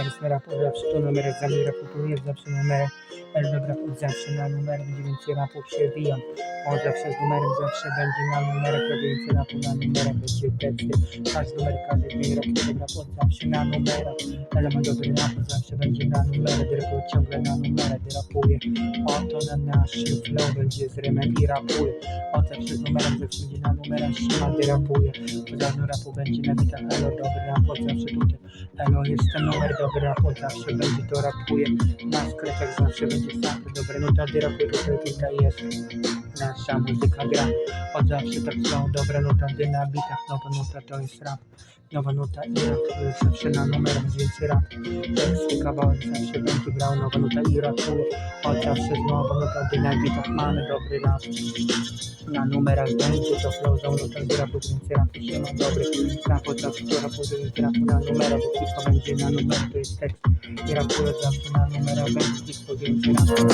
rap od zawsze to numer za mnie rapu tu jest zawsze numer. Rap od zawsze na numer, będzie więcej rapów się wijam. On zawsze z numerem zawsze będzie na numerach, robię więcej rapu na numerach, będzie teksty. Każdy numer, każdy dzień rap od zawsze na numerach. Element dobry rap od zawsze będzie na numerach, rapuję ciągle na numerach, rapuję. Oto na naszym flow będzie z rymem i rapuję. On zawsze z numerem, zawsze będzie na numerach, siema, rapuje. Żadny rapu będzie na bitach, elo, dobry rap od zawsze tutaj. Elo, jest ten numer, dobry rap od zawsze będzie, to rapuje. Na sklepach zawsze będzie sample, dobre nuta, rapuje, tutaj jest. Nasza muzyka gra, od zawsze tak są dobre nuta, na bitach, nowa nuta to jest rap. Nowa nuta i rap, to jest zawsze na numerach, więc rap. Teksty, kawałek zawsze będzie grał, nowa nuta i rapuje. Od zawsze nowa nuta, na bitach mamy dobry rap. Na numerach będzie to flow, nuta i rapu, więc rap się ma dobry. Rap od zawsze to rapu, więc rapu na numerach, bo wszystko będzie na numerach, to jest tekst. I rapuje zawsze na numerach, będzie wszystko, więc rap.